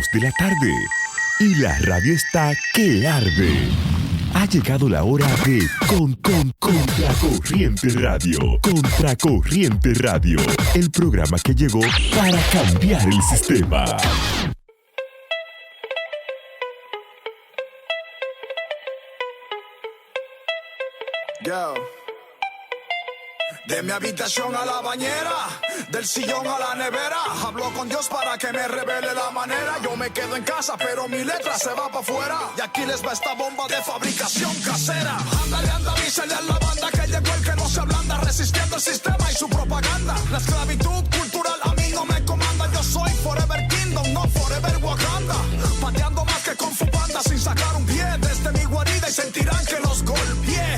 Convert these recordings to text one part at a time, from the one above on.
2 de la tarde y la radio está que arde. Ha llegado la hora de Contracorriente Radio. Contracorriente Radio, el programa que llegó para cambiar el sistema. Yo. De mi habitación a la bañera, del sillón a la nevera, hablo con Dios para que me revele la manera. Yo me quedo en casa, pero mi letra se va para afuera. Y aquí les va esta bomba de fabricación casera. Ándale, anda, avísale a la banda que llegó el que no se ablanda, resistiendo el sistema y su propaganda. La esclavitud cultural a mí no me comanda. Yo soy Forever Kingdom, no Forever Wakanda. Pateando más que con Fubanda sin sacar un pie desde mi guarida y sentirán que los golpeé.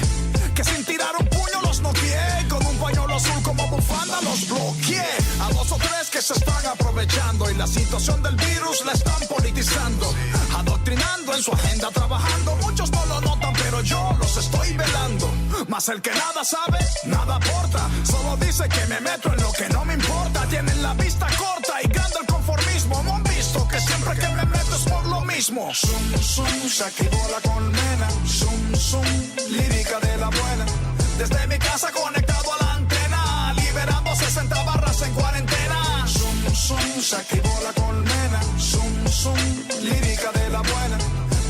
Que sin tirar un puño los noqueé, con un pañuelo azul como bufanda los bloqueé. A 2 o 3 que se están aprovechando y la situación del virus la están politizando, adoctrinando en su agenda trabajando. Muchos no lo notan pero yo los estoy velando. Mas el que nada sabe, nada aporta. Solo dice que me meto en lo que no me importa. Tienen la vista corta y grande el conformismo. No han visto que siempre que me meto es por lo mismo. Zum, zum, se activó la colmena. Zum, zum, lírica de la buena. Desde mi casa conectado a la antena, liberando 60 barras en cuarentena. Zum, zum, se activó la colmena. Zum, zum, lírica de la buena.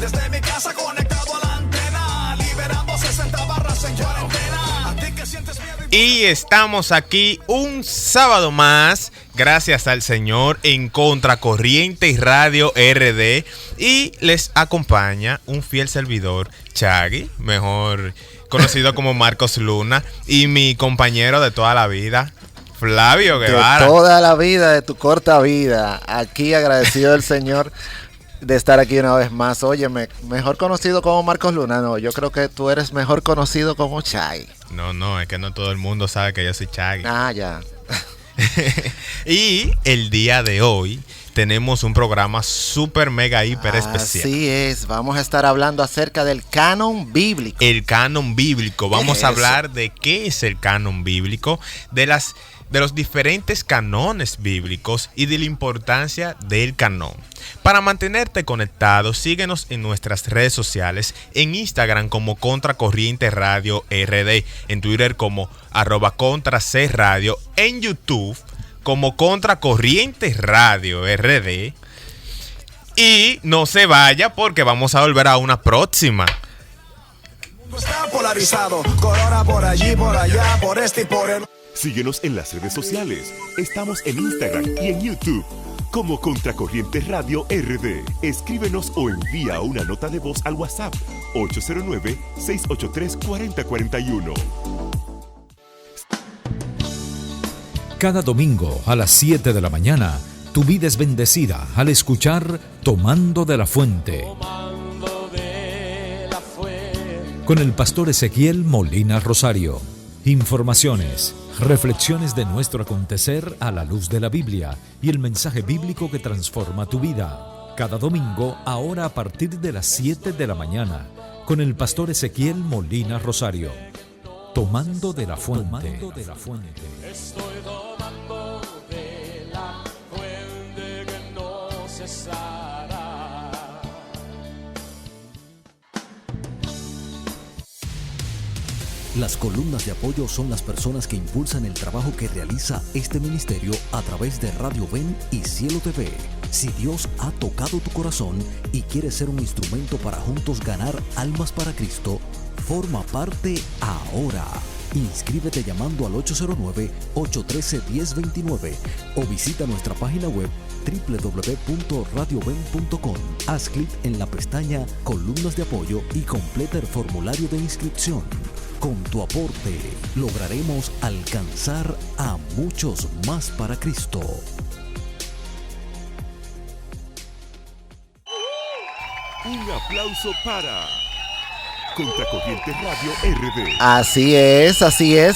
Desde mi casa conectado a la antena, liberando 60 barras en cuarentena. ¿A ti que sientes miedo? Y estamos aquí un sábado más, gracias al Señor, en Contracorriente Radio RD. Y les acompaña un fiel servidor, Chagui, mejor conocido como Marcos Luna, y mi compañero de toda la vida, Flavio Guevara. De toda la vida, de tu corta vida. Aquí agradecido del Señor de estar aquí una vez más. Oye, mejor conocido como Marcos Luna. No, yo creo que tú eres mejor conocido como Chagui. No, es que no todo el mundo sabe que yo soy Chagui. Ah, ya. Y el día de hoy tenemos un programa súper mega hiper especial. Así es, vamos a estar hablando acerca del canon bíblico. El canon bíblico. Vamos a hablar de qué es el canon bíblico, de los diferentes canones bíblicos y de la importancia del canón. Para mantenerte conectado, síguenos en nuestras redes sociales, en Instagram como Contracorriente Radio RD, en Twitter como @ContraCRadio, en YouTube como Contracorriente Radio RD. Y no se vaya porque vamos a volver a una próxima. Está polarizado, corona por allí, por allá, por este y por el. Síguenos en las redes sociales. Estamos en Instagram y en YouTube como Contracorriente Radio RD. Escríbenos o envía una nota de voz al WhatsApp 809-683-4041. Cada domingo a las 7 de la mañana, tu vida es bendecida al escuchar Tomando de la Fuente. Con el pastor Ezequiel Molina Rosario. Informaciones, reflexiones de nuestro acontecer a la luz de la Biblia y el mensaje bíblico que transforma tu vida. Cada domingo, ahora a partir de las 7 de la mañana, con el pastor Ezequiel Molina Rosario. Tomando de la Fuente. Estoy tomando de la fuente que no cesará. Las columnas de apoyo son las personas que impulsan el trabajo que realiza este ministerio a través de Radio Ven y Cielo TV. Si Dios ha tocado tu corazón y quieres ser un instrumento para juntos ganar almas para Cristo, forma parte ahora. Inscríbete llamando al 809-813-1029 o visita nuestra página web www.radioven.com. Haz clic en la pestaña Columnas de Apoyo y completa el formulario de inscripción. Con tu aporte lograremos alcanzar a muchos más para Cristo. Un aplauso para Contracorriente Radio RD. Así es.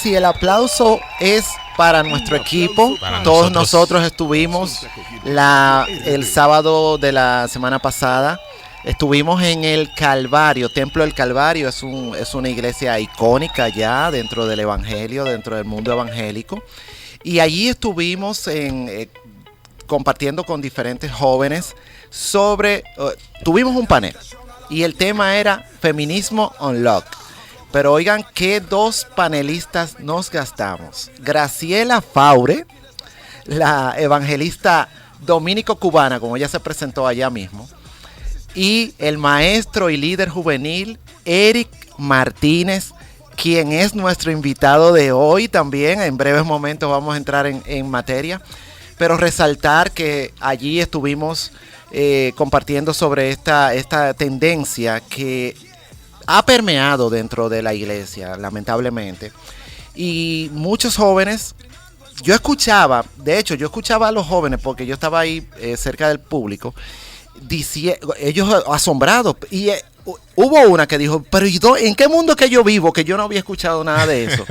Y el aplauso es para nuestro equipo. Para Todos nosotros. nosotros estuvimos el sábado de la semana pasada. Estuvimos en el Calvario, Templo del Calvario. Es una iglesia icónica ya dentro del evangelio, dentro del mundo evangélico. Y allí estuvimos compartiendo con diferentes jóvenes tuvimos un panel y el tema era Feminismo Unlock. Pero oigan qué dos panelistas nos gastamos. Graciela Faure, la evangelista dominico-cubana, como ella se presentó allá mismo, y el maestro y líder juvenil Eric Martínez, quien es nuestro invitado de hoy también. En breves momentos vamos a entrar en materia, pero resaltar que allí estuvimos compartiendo sobre esta tendencia que ha permeado dentro de la iglesia, lamentablemente, y muchos jóvenes. Yo escuchaba a los jóvenes, porque yo estaba ahí cerca del público, ellos asombrados, y hubo una que dijo, pero ¿en qué mundo que yo vivo? Que yo no había escuchado nada de eso.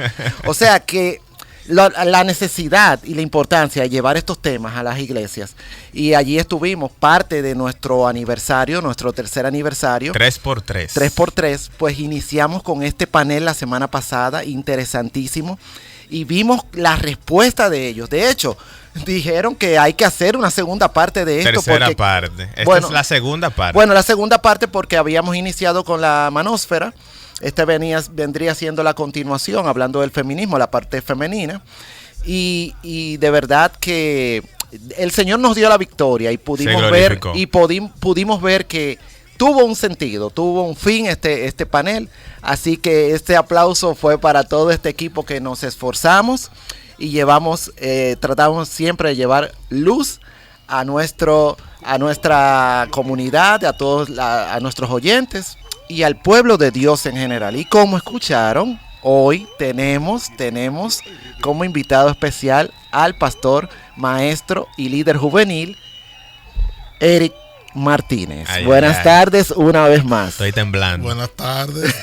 O sea que la necesidad y la importancia de llevar estos temas a las iglesias, y allí estuvimos, parte de nuestro aniversario, nuestro tercer aniversario. 3x3, pues iniciamos con este panel la semana pasada, interesantísimo. Y vimos la respuesta de ellos. De hecho, dijeron que hay que hacer una segunda parte de esto. Tercera parte. Esta es la segunda parte. Bueno, la segunda parte porque habíamos iniciado con la manósfera. Vendría siendo la continuación, hablando del feminismo, la parte femenina. Y de verdad que el Señor nos dio la victoria y pudimos ver que tuvo un sentido, tuvo un fin este panel. Así que este aplauso fue para todo este equipo que nos esforzamos y tratamos siempre de llevar luz a nuestra comunidad, a nuestros oyentes y al pueblo de Dios en general. Y como escucharon, hoy tenemos como invitado especial al pastor, maestro y líder juvenil, Eric Martínez. Buenas tardes una vez más. Estoy temblando. Buenas tardes.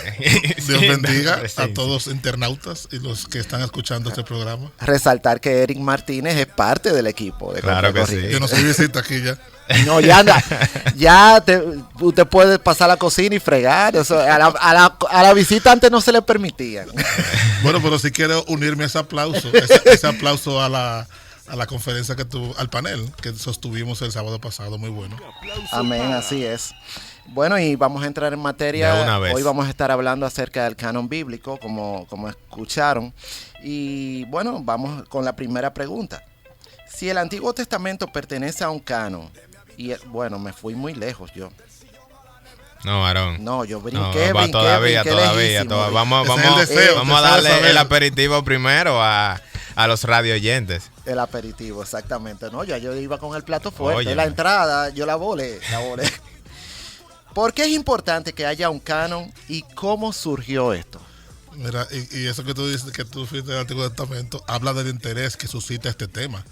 Dios bendiga a todos los internautas y los que están escuchando este programa. Resaltar que Eric Martínez es parte del equipo de Claro que sí. Yo no soy visita aquí ya. No, ya anda. Usted puede pasar a la cocina y fregar. Eso, a la visita antes no se le permitían. Bueno, pero si quiero unirme a ese aplauso, ese aplauso a la conferencia al panel que sostuvimos el sábado pasado, muy bueno. Amén, así es. Bueno, y vamos a entrar en materia. De una vez. Hoy vamos a estar hablando acerca del canon bíblico, como escucharon. Y bueno, vamos con la primera pregunta. Si el Antiguo Testamento pertenece a un canon, bueno, me fui muy lejos yo. No, Aarón. No, yo brinqué todavía. Vamos a darle el aperitivo primero a los radio oyentes. El aperitivo, exactamente. No, yo iba con el plato fuerte. Óyeme. La entrada, yo la volé. ¿Por qué es importante que haya un canon y cómo surgió esto? Mira, y eso que tú dices, que tú fuiste del Antiguo Testamento, habla del interés que suscita este tema,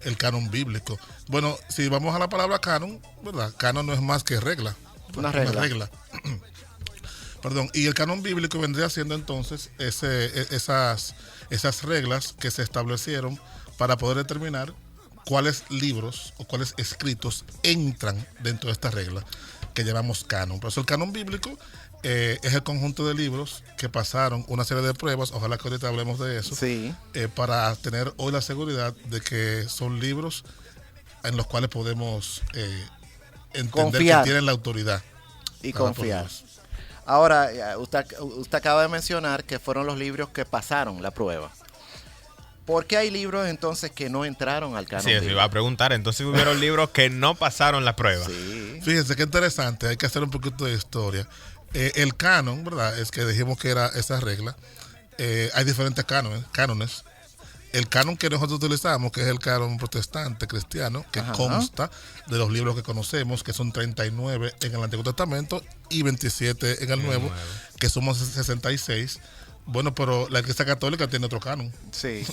el canon bíblico. Bueno, si vamos a la palabra canon, ¿verdad? Canon no es más que regla. Una regla. Perdón, y el canon bíblico vendría siendo entonces esas reglas que se establecieron para poder determinar cuáles libros o cuáles escritos entran dentro de esta regla que llamamos canon. Por eso el canon bíblico es el conjunto de libros que pasaron una serie de pruebas, ojalá que ahorita hablemos de eso, sí, para tener hoy la seguridad de que son libros en los cuales podemos entender confiar, que tienen la autoridad. Y confiar. Ahora, usted acaba de mencionar que fueron los libros que pasaron la prueba. ¿Por qué hay libros entonces que no entraron al canon? Sí, se iba a preguntar. Entonces hubieron libros que no pasaron la prueba. Sí. Fíjense qué interesante, hay que hacer un poquito de historia. El canon, ¿verdad? Es que dijimos que era esa regla. Hay diferentes cánones. El canon que nosotros utilizamos, que es el canon protestante cristiano, que consta de los libros que conocemos, que son 39 en el Antiguo Testamento y 27 en el Nuevo, que somos 66. Bueno, pero la Iglesia Católica tiene otro canon. Sí.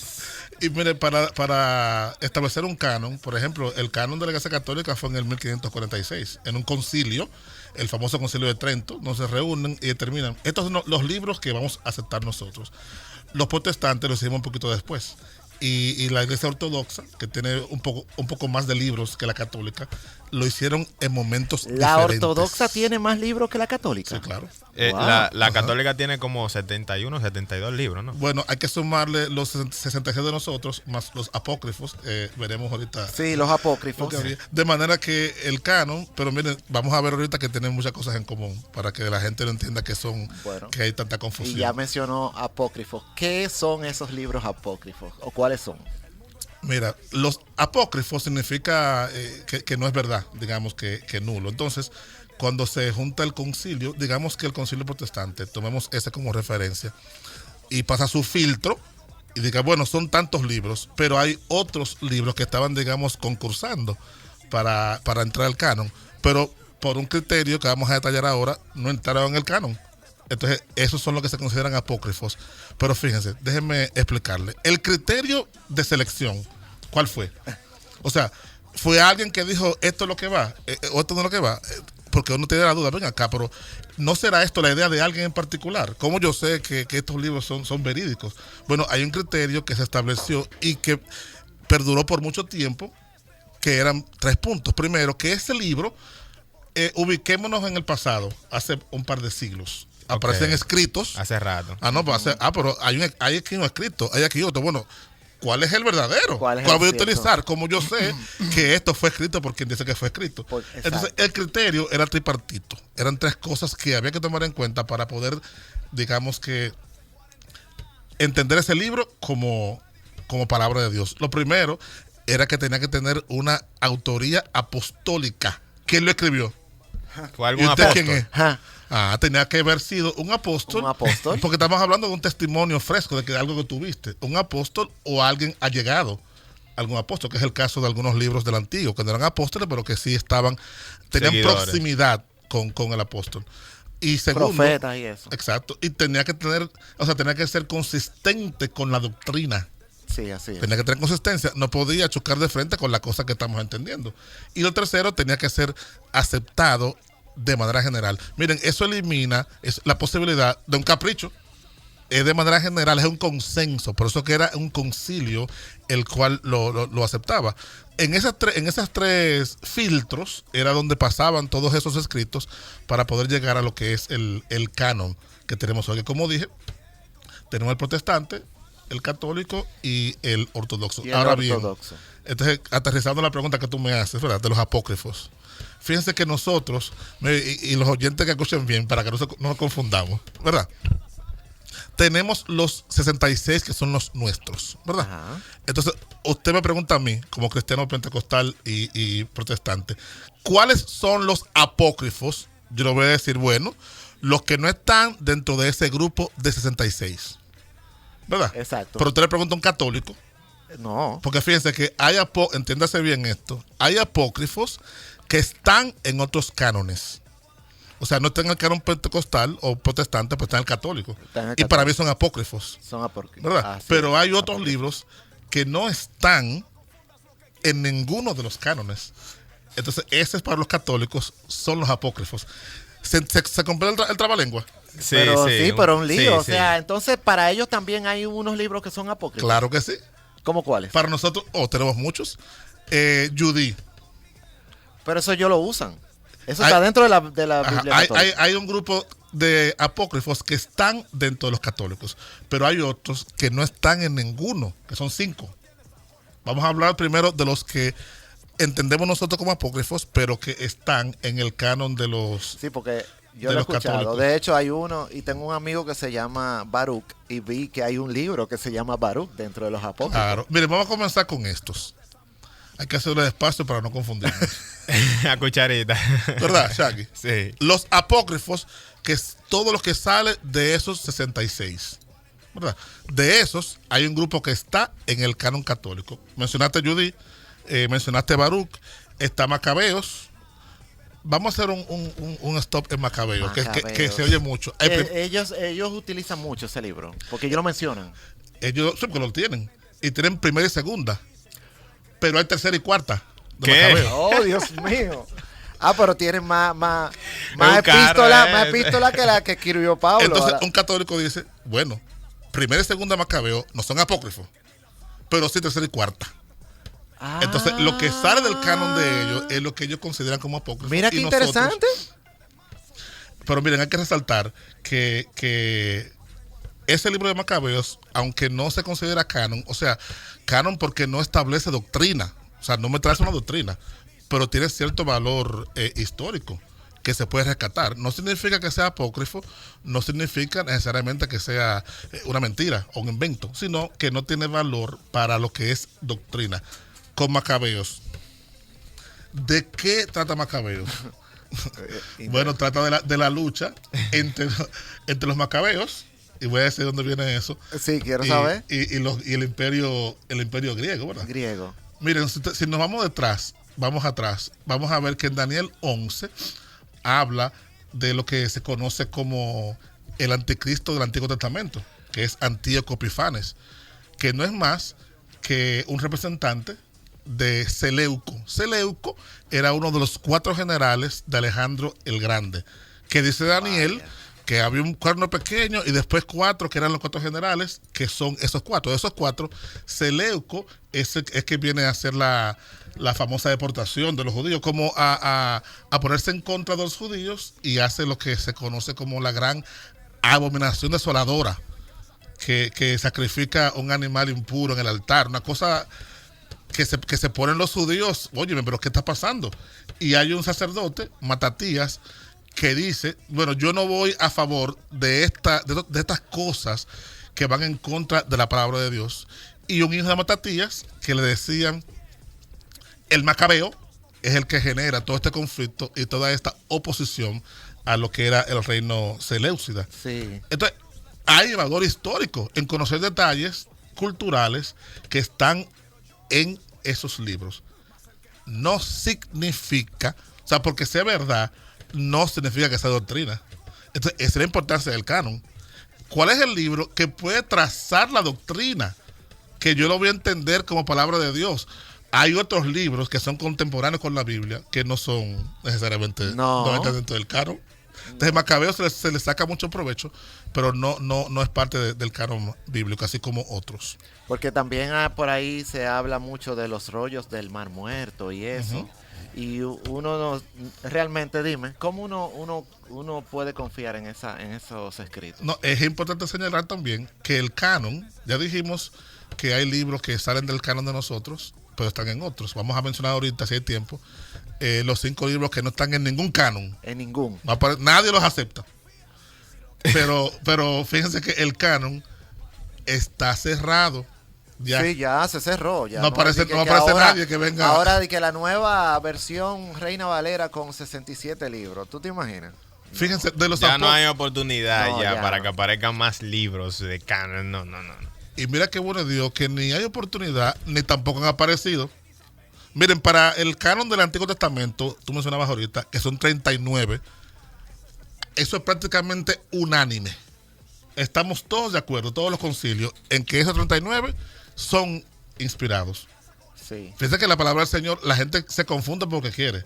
Y mire, para establecer un canon, por ejemplo, el canon de la Iglesia Católica fue en el 1546, en un concilio, el famoso concilio de Trento, donde se reúnen y determinan, estos son los libros que vamos a aceptar nosotros. Los protestantes lo hicimos un poquito después. Y la Iglesia Ortodoxa, que tiene un poco más de libros que la católica, lo hicieron en momentos ¿La diferentes. ortodoxa tiene más libros que la católica? Sí, claro. Wow. La católica tiene como 71, 72 libros, ¿no? Bueno, hay que sumarle los 66 de nosotros, más los apócrifos, veremos ahorita. Sí, los apócrifos. De manera que el canon, pero miren, vamos a ver ahorita que tienen muchas cosas en común, para que la gente no entienda que son, que hay tanta confusión. Y ya mencionó apócrifos. ¿Qué son esos libros apócrifos? ¿O cuáles son? Mira, los apócrifos significa que no es verdad, digamos que nulo. Entonces, cuando se junta el concilio, digamos que el concilio protestante, tomemos ese como referencia, y pasa su filtro, y diga, bueno, son tantos libros, pero hay otros libros que estaban, digamos, concursando para entrar al canon, pero por un criterio que vamos a detallar ahora, no entraron en el canon. Entonces, esos son los que se consideran apócrifos. Pero fíjense, déjenme explicarle. El criterio de selección, ¿cuál fue? O sea, fue alguien que dijo, esto es lo que va, o esto no es lo que va. Porque uno tiene la duda, ven acá, pero ¿no será esto la idea de alguien en particular? ¿Cómo yo sé que estos libros son verídicos? Bueno, hay un criterio que se estableció y que perduró por mucho tiempo, que eran 3 puntos. Primero, que ese libro, ubiquémonos en el pasado, hace un par de siglos. Aparecen escritos. Hace rato. Pero hay aquí no escrito, hay aquí otro. Bueno, ¿cuál es el verdadero? ¿Cuál voy a utilizar? Como yo sé que esto fue escrito por quien dice que fue escrito. Entonces, el criterio era tripartito. Eran 3 cosas que había que tomar en cuenta para poder, digamos que, entender ese libro como palabra de Dios. Lo primero era que tenía que tener una autoría apostólica. ¿Quién lo escribió? ¿Fue algún apóstol? ¿Quién es? Tenía que haber sido un apóstol. ¿Un apóstol? Porque estamos hablando de un testimonio fresco de que algo que tuviste. Un apóstol o alguien allegado. Algún apóstol, que es el caso de algunos libros del Antiguo, que no eran apóstoles, pero que sí tenían seguidores, proximidad con el apóstol. Y segundo, profetas y eso. Exacto. Y tenía que ser consistente con la doctrina. Sí, así es. Tenía que tener consistencia, no podía chocar de frente con la cosa que estamos entendiendo. Y lo tercero, tenía que ser aceptado de manera general. Miren, eso elimina la posibilidad de un capricho. De manera general, es un consenso, por eso que era un concilio el cual lo aceptaba. En esas 3 filtros era donde pasaban todos esos escritos para poder llegar a lo que es el canon que tenemos hoy. Que como dije, tenemos el protestante, el católico y el ortodoxo. Ahora bien, entonces, aterrizando la pregunta que tú me haces, ¿verdad? De los apócrifos. Fíjense que nosotros, y los oyentes que escuchen bien, para que no nos confundamos, ¿verdad? Tenemos los 66 que son los nuestros, ¿verdad? Ajá. Entonces, usted me pregunta a mí, como cristiano pentecostal y protestante, ¿cuáles son los apócrifos? Yo le voy a decir, bueno, los que no están dentro de ese grupo de 66. ¿Verdad? Exacto. Pero usted le pregunta a un católico. No. Porque fíjense que entiéndase bien esto, hay apócrifos que están en otros cánones. O sea, no están en el canon pentecostal o protestante, pero están en el católico. Y para mí son apócrifos. Son apócrifos. ¿Verdad? Pero hay otros libros que no están en ninguno de los cánones. Entonces, esos para los católicos son los apócrifos. ¿Se comprende el trabalengua? Sí, pero un lío. O sea, entonces para ellos también hay unos libros que son apócrifos. Claro que sí. ¿Cómo cuáles? Para nosotros, tenemos muchos. Judí. Pero eso ellos lo usan. Eso está dentro de la Biblia católica. Hay un grupo de apócrifos que están dentro de los católicos, pero hay otros que no están en ninguno, que son 5. Vamos a hablar primero de los que entendemos nosotros como apócrifos, pero que están en el canon de los... Sí, porque yo lo he escuchado. Católicos. De hecho, hay uno, y tengo un amigo que se llama Baruch, y vi que hay un libro que se llama Baruch dentro de los apócrifos. Claro. Miren, vamos a comenzar con estos. Hay que hacerlo despacio para no confundirnos. A cucharita. ¿Verdad, Shaggy? Sí. Los apócrifos, que es todo lo que sale de esos 66. ¿Verdad? De esos, hay un grupo que está en el canon católico. Mencionaste Judí, mencionaste Baruch, está Macabeos. Vamos a hacer un stop en Macabeos, que se oye mucho. Ellos utilizan mucho ese libro, porque ellos lo mencionan. Ellos sí, porque lo tienen. Y tienen primera y segunda. Pero hay tercera y cuarta. ¿Qué? Oh, Dios mío. Pero tienen más epístola que la que escribió Pablo. Entonces, un católico dice, bueno, primera y segunda Macabeo no son apócrifos, pero sí tercera y cuarta. Entonces, lo que sale del canon de ellos es lo que ellos consideran como apócrifo. Mira qué interesante. Pero miren, hay que resaltar que ese libro de Macabeos, aunque no se considera canon, o sea, canon porque no establece doctrina, o sea, no me trae una doctrina, pero tiene cierto valor histórico que se puede rescatar. No significa que sea apócrifo, no significa necesariamente que sea una mentira o un invento, sino que no tiene valor para lo que es doctrina. Con Macabeos, ¿de qué trata Macabeos? Bueno, trata de la lucha entre los macabeos, y voy a decir dónde viene eso. Sí, quiero saber. Y el imperio griego, ¿verdad? Griego. Miren, si nos vamos atrás, vamos a ver que en Daniel 11 habla de lo que se conoce como el anticristo del Antiguo Testamento, que es Antíoco Epifanes, que no es más que un representante de Seleuco. Seleuco era uno de los 4 generales de Alejandro el Grande, que dice Daniel que había un cuerno pequeño y después 4 que eran los 4 generales, que son esos 4. De esos 4, Seleuco es que viene a hacer la famosa deportación de los judíos, como a ponerse en contra de los judíos, y hace lo que se conoce como la gran abominación desoladora, que sacrifica un animal impuro en el altar, una cosa que se ponen los judíos. Óyeme, pero ¿qué está pasando? Y hay un sacerdote, Matatías, que dice, bueno, yo no voy a favor de estas cosas que van en contra de la palabra de Dios. Y un hijo de Matatías, que le decían el Macabeo, es el que genera todo este conflicto y toda esta oposición a lo que era el reino seleucida. Sí. Entonces, hay valor histórico en conocer detalles culturales que están en esos libros. No significa, o sea, porque sea verdad, no significa que sea doctrina. Entonces, esa es la importancia del canon. ¿Cuál es el libro que puede trazar la doctrina? Que yo lo voy a entender como palabra de Dios. Hay otros libros que son contemporáneos con la Biblia que no son necesariamente no entran dentro del canon. Entonces, Macabeo se le saca mucho provecho, pero no es parte del canon bíblico, así como otros. Porque también por ahí se habla mucho de los rollos del Mar Muerto y eso. Uh-huh. Y uno realmente, dime, ¿cómo uno puede confiar en esos escritos? No, es importante señalar también que el canon, ya dijimos que hay libros que salen del canon de nosotros, pero están en otros. Vamos a mencionar ahorita, si hay tiempo, los 5 libros que no están en ningún canon. En ningún. Nadie los acepta. Pero fíjense que el canon está cerrado. Ya. Sí, ya se cerró. Ya no aparece nadie que venga. Ahora de que la nueva versión Reina Valera con 67 libros, ¿tú te imaginas? Fíjense, de los ya no hay oportunidad para que aparezcan más libros de canon. No. Y mira qué bueno Dios, que ni hay oportunidad, ni tampoco han aparecido. Miren, para el canon del Antiguo Testamento, tú mencionabas ahorita, que son 39, eso es prácticamente unánime. Estamos todos de acuerdo, todos los concilios, en que esos 39 son inspirados. Sí. Fíjense que la palabra del Señor, la gente se confunde porque quiere,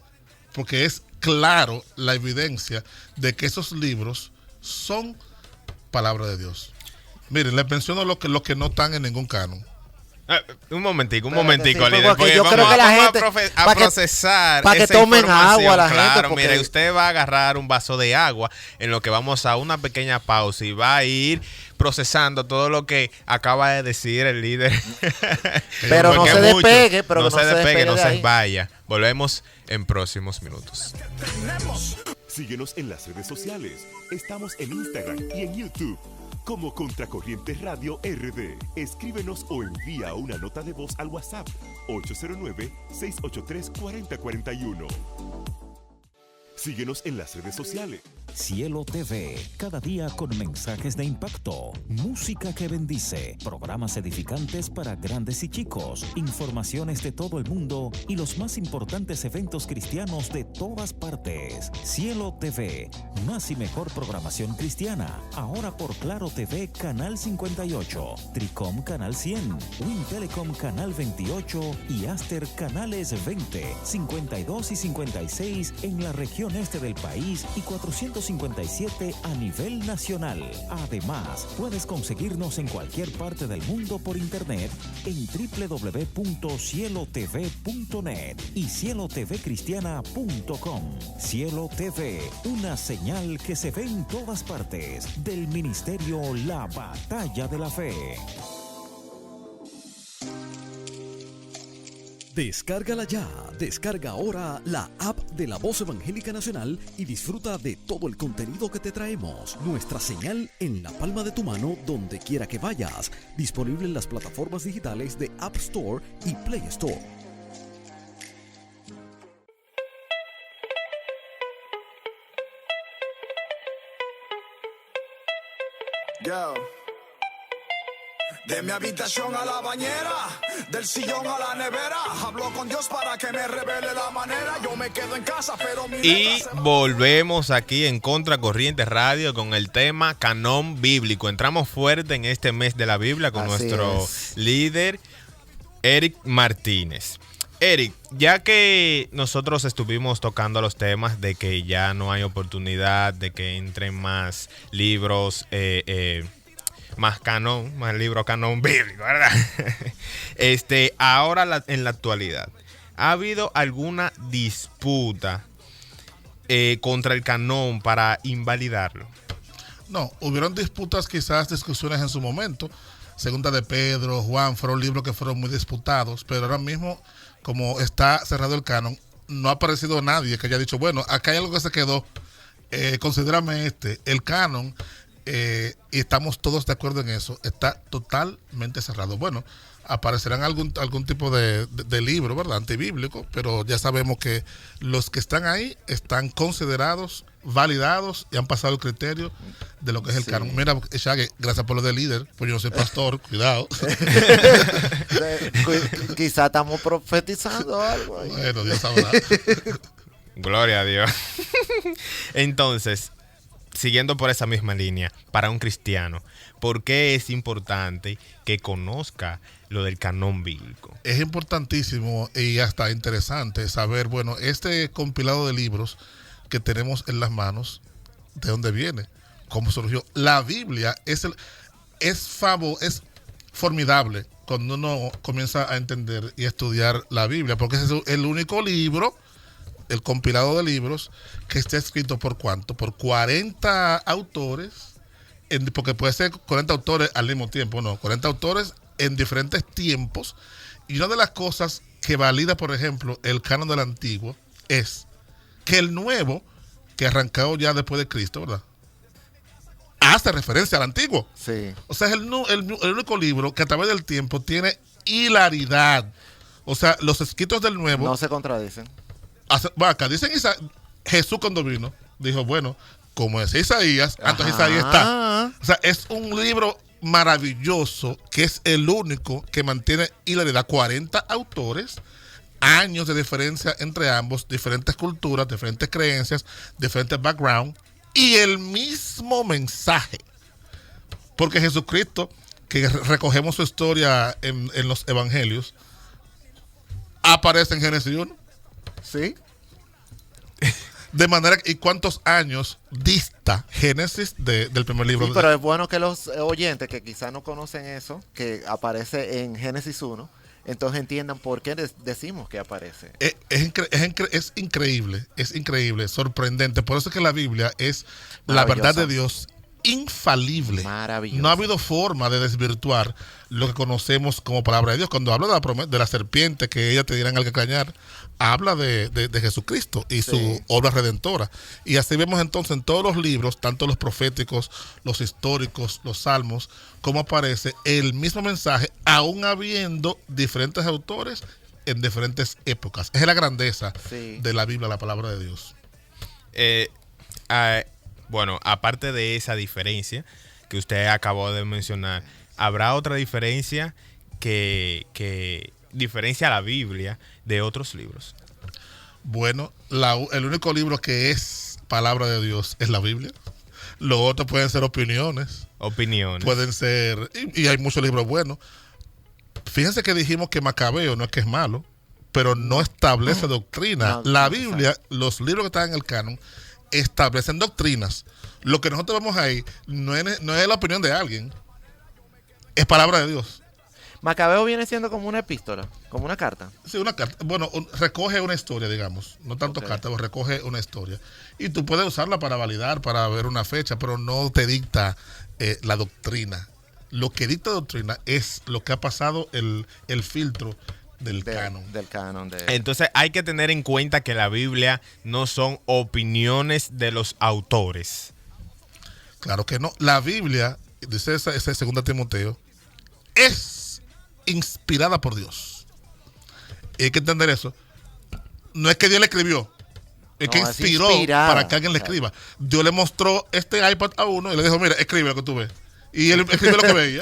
porque es claro la evidencia de que esos libros son palabra de Dios. Miren, les menciono lo que no están en ningún canon. Un momentico, sí, líder, porque yo creo que la gente a procesar para que tomen agua la gente. Claro, mire, usted va a agarrar un vaso de agua en lo que vamos a una pequeña pausa y va a ir procesando todo lo que acaba de decir el líder. Pero no se despegue, no se vaya. Volvemos en próximos minutos. Síguenos en las redes sociales. Estamos en Instagram y en YouTube como Contracorriente Radio RD. Escríbenos o envía una nota de voz al WhatsApp 809-683-4041. Síguenos en las redes sociales. Cielo TV, cada día con mensajes de impacto, música que bendice, programas edificantes para grandes y chicos, informaciones de todo el mundo y los más importantes eventos cristianos de todas partes. Cielo TV, más y mejor programación cristiana, ahora por Claro TV Canal 58, Tricom Canal 100, Win Telecom Canal 28 y Aster Canales 20, 52 y 56 en la región región este del país y 457 a nivel nacional. Además, puedes conseguirnos en cualquier parte del mundo por internet en www.cielotv.net y cielotvcristiana.com. Cielo TV, una señal que se ve en todas partes del ministerio La Batalla de la Fe. Descárgala ya, descarga ahora la app de la Voz Evangélica Nacional y disfruta de todo el contenido que te traemos. Nuestra señal en la palma de tu mano donde quiera que vayas. Disponible en las plataformas digitales de App Store y Play Store. Yo. De mi habitación a la bañera, del sillón a la nevera, hablo con Dios para que me revele la manera. Yo me quedo en casa, pero mi Y volvemos aquí en Contracorriente Radio con el tema Canon Bíblico. Entramos fuerte en este mes de la Biblia con nuestro líder, Eric Martínez. Eric, ya que nosotros estuvimos tocando los temas de que ya no hay oportunidad de que entren más libros, más libro canon bíblico, ¿verdad? Ahora en la actualidad, ¿ha habido alguna disputa contra el canon para invalidarlo? No, hubieron disputas, quizás discusiones en su momento. Segunda de Pedro, Juan, fueron libros que fueron muy disputados, pero ahora mismo, como está cerrado el canon, no ha aparecido nadie que haya dicho, bueno, acá hay algo que se quedó, considérame el canon. Y estamos todos de acuerdo en eso, está totalmente cerrado. Bueno, aparecerán algún tipo de libro, ¿verdad? Antibíblico, pero ya sabemos que los que están ahí están considerados, validados y han pasado el criterio de lo que es el canon. Mira, Shaggy, gracias por lo de líder, pues yo no soy pastor, cuidado. Quizá estamos profetizando algo ahí. Bueno, Dios sabrá. Gloria a Dios. Entonces, siguiendo por esa misma línea, para un cristiano, ¿por qué es importante que conozca lo del canon bíblico? Es importantísimo y hasta interesante saber, bueno, este compilado de libros que tenemos en las manos, ¿de dónde viene? ¿Cómo surgió? La Biblia es formidable cuando uno comienza a entender y a estudiar la Biblia, porque es el único libro, el compilado de libros que está escrito por ¿cuánto? Por 40 autores, porque puede ser 40 autores al mismo tiempo, no, 40 autores en diferentes tiempos. Y una de las cosas que valida, por ejemplo, el canon del Antiguo es que el Nuevo, que arrancado ya después de Cristo, ¿verdad?, hace referencia al Antiguo. Sí. O sea, es el único libro que a través del tiempo tiene hilaridad. O sea, los escritos del Nuevo no se contradicen. Acá dicen Jesús cuando vino, dijo, bueno, como es Isaías, entonces Isaías está. O sea, es un libro maravilloso que es el único que mantiene hilaridad. 40 autores, años de diferencia entre ambos, diferentes culturas, diferentes creencias, diferentes background y el mismo mensaje. Porque Jesucristo, que recogemos su historia en los evangelios, aparece en Génesis 1. Sí. De manera, ¿y cuántos años dista Génesis del primer libro? Sí, pero es bueno que los oyentes que quizás no conocen eso, que aparece en Génesis 1, entonces entiendan por qué decimos que aparece. Es increíble, sorprendente. Por eso es que la Biblia es la verdad de Dios infalible. Maravilloso. No ha habido forma de desvirtuar lo que conocemos como palabra de Dios. Cuando habla de la serpiente, que ella te dirán al que cañar, habla de Jesucristo y su obra redentora. Y así vemos entonces en todos los libros, tanto los proféticos, los históricos, los salmos, cómo aparece el mismo mensaje, aún habiendo diferentes autores en diferentes épocas. Esa es la grandeza de la Biblia, la palabra de Dios. Bueno, aparte de esa diferencia que usted acabó de mencionar, ¿habrá otra diferencia que diferencia la Biblia de otros libros? Bueno, el único libro que es palabra de Dios es la Biblia. Los otros pueden ser opiniones. Pueden ser, y hay muchos libros buenos. Fíjense que dijimos que Macabeo no es que es malo, pero no establece doctrina. No, La Biblia, los libros que están en el canon, establecen doctrinas. Lo que nosotros vemos ahí no es la opinión de alguien, es palabra de Dios. Macabeo viene siendo como una epístola, como una carta. Sí, una carta. Bueno, recoge una historia, digamos. No tanto carta, pero recoge una historia. Y tú puedes usarla para validar, para ver una fecha, pero no te dicta la doctrina. Lo que dicta doctrina es lo que ha pasado el filtro del canon. Del canon. Entonces hay que tener en cuenta que la Biblia no son opiniones de los autores. Claro que no. La Biblia, dice ese 2 Timoteo, es inspirada por Dios. Y hay que entender eso. No es que Dios le escribió, es que inspiró para que alguien le escriba. Dios le mostró este iPad a uno y le dijo, mira, escribe lo que tú ves. Y él escribe lo que veía.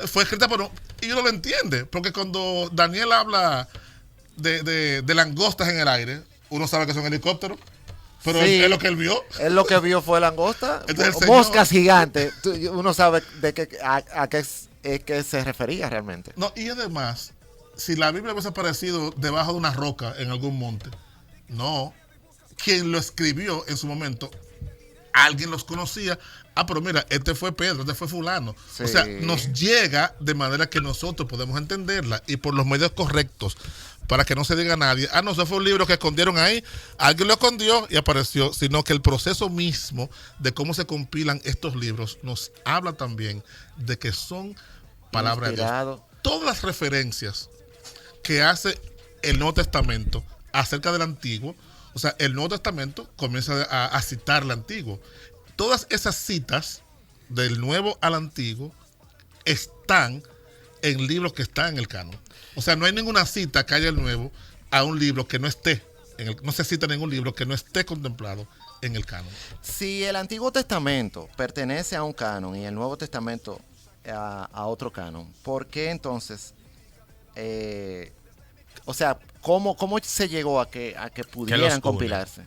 Fue escrita por uno. Y uno lo entiende, porque cuando Daniel habla de langostas en el aire, uno sabe que son helicópteros. Pero sí, es lo que él vio. Él lo que vio fue langosta. Entonces, moscas gigantes. Uno sabe a qué se refería realmente. No, y además, si la Biblia hubiese aparecido debajo de una roca en algún monte, no. Quien lo escribió en su momento, alguien los conocía. Ah, pero mira, este fue Pedro, este fue fulano. Sí. O sea, nos llega de manera que nosotros podemos entenderla y por los medios correctos, para que no se diga a nadie, no, eso fue un libro que escondieron ahí, alguien lo escondió y apareció, sino que el proceso mismo de cómo se compilan estos libros nos habla también de que son palabra de Dios. Todas las referencias que hace el Nuevo Testamento acerca del Antiguo, o sea, el Nuevo Testamento comienza a citar el Antiguo. Todas esas citas del Nuevo al Antiguo están en libros que están en el canon. O sea, no hay ninguna cita que haya el Nuevo a un libro que no esté, no se cita ningún libro que no esté contemplado en el canon. Si el Antiguo Testamento pertenece a un canon y el Nuevo Testamento a otro canon, ¿por qué entonces, o sea, cómo se llegó a que pudieran compilarse?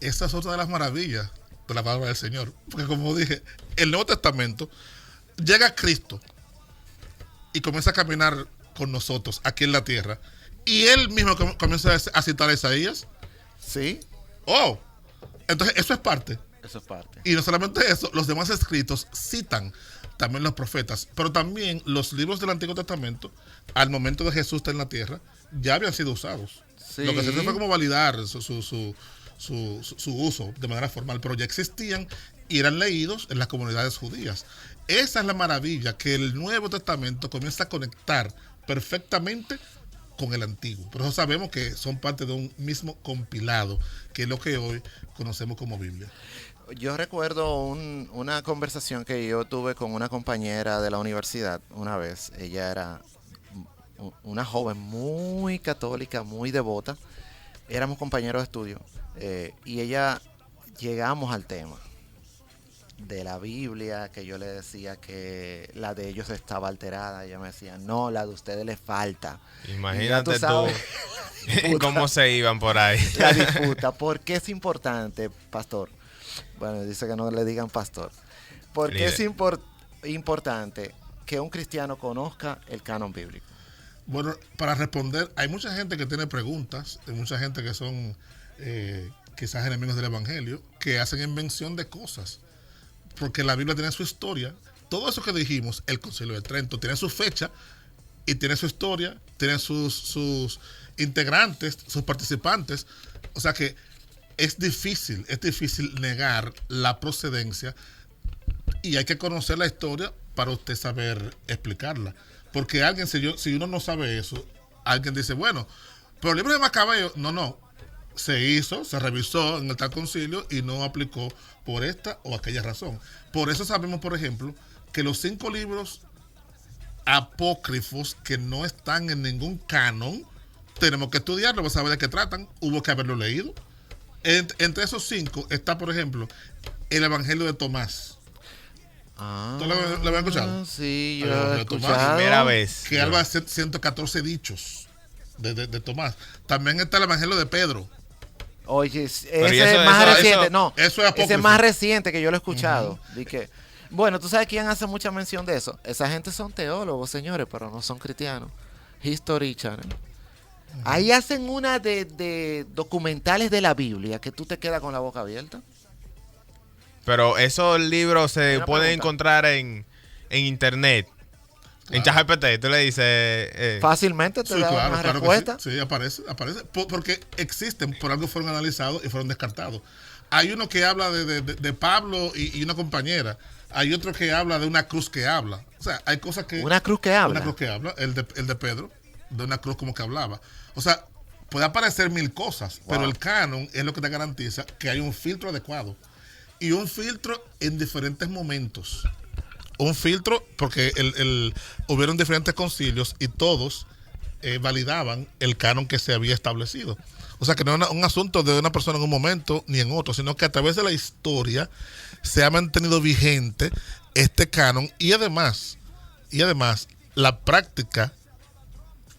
Esa es otra de las maravillas de la palabra del Señor. Porque como dije, el Nuevo Testamento llega a Cristo y comienza a caminar con nosotros aquí en la tierra. Y él mismo comienza a citar a Isaías. Sí. Oh, entonces eso es parte. Eso es parte. Y no solamente eso, los demás escritos citan también los profetas, pero también los libros del Antiguo Testamento, al momento de Jesús estar en la tierra, ya habían sido usados. Sí. Lo que se hizo fue como validar su uso de manera formal, pero ya existían y eran leídos en las comunidades judías. Esa es la maravilla, que el Nuevo Testamento comienza a conectar perfectamente con el Antiguo. Por eso sabemos que son parte de un mismo compilado, que es lo que hoy conocemos como Biblia. Yo recuerdo una conversación que yo tuve con una compañera de la universidad una vez. Ella era una joven muy católica, muy devota. Éramos compañeros de estudio. Y llegamos al tema de la Biblia, que yo le decía que la de ellos estaba alterada. Ella me decía, no, la de ustedes les falta. Imagínate tú cómo se iban por ahí. La disputa. ¿Por qué es importante, pastor? Bueno, dice que no le digan pastor. ¿Por qué es importante que un cristiano conozca el canon bíblico? Bueno, para responder, hay mucha gente que tiene preguntas, hay mucha gente que son quizás enemigos del Evangelio, que hacen invención de cosas, porque la Biblia tiene su historia. Todo eso que dijimos, el Concilio de Trento, tiene su fecha y tiene su historia, tiene sus integrantes, sus participantes. O sea que es difícil negar la procedencia y hay que conocer la historia para usted saber explicarla. Porque alguien, si uno no sabe eso, alguien dice, bueno, pero el libro de Macabeo, no, se hizo, se revisó en el tal concilio y no aplicó por esta o aquella razón. Por eso sabemos, por ejemplo, que los 5 libros apócrifos que no están en ningún canon, tenemos que estudiarlo para saber de qué tratan, hubo que haberlo leído. Entre esos 5 está, por ejemplo, el Evangelio de Tomás. ¿Tú lo habías escuchado? Sí, yo lo he escuchado. Primera vez. Que habla de 114 dichos de Tomás. También está el Evangelio de Pedro. Oye, ese es más reciente. No, eso es apócrifo. Ese es más reciente que yo lo he escuchado. Bueno, ¿tú sabes quién hace mucha mención de eso? Esa gente son teólogos, señores, pero no son cristianos. History Channel. Ahí hacen una de documentales de la Biblia que tú te quedas con la boca abierta. Pero esos libros se Una pueden pregunta. encontrar en internet. En ChatGPT, tú le dices... Fácilmente te Sí, da claro, una claro que respuesta. sí, aparece. Porque existen, por algo fueron analizados y fueron descartados. Hay uno que habla de Pablo y una compañera. Hay otro que habla de una cruz que habla. O sea, hay cosas que... Una cruz que habla. Una cruz que habla, el de Pedro, de una cruz como que hablaba. O sea, puede aparecer mil cosas, pero el canon es lo que te garantiza que hay un filtro adecuado. Y un filtro en diferentes momentos. Un filtro, porque hubieron diferentes concilios y todos validaban el canon que se había establecido. O sea, que no es un asunto de una persona en un momento ni en otro, sino que a través de la historia se ha mantenido vigente este canon y además, la práctica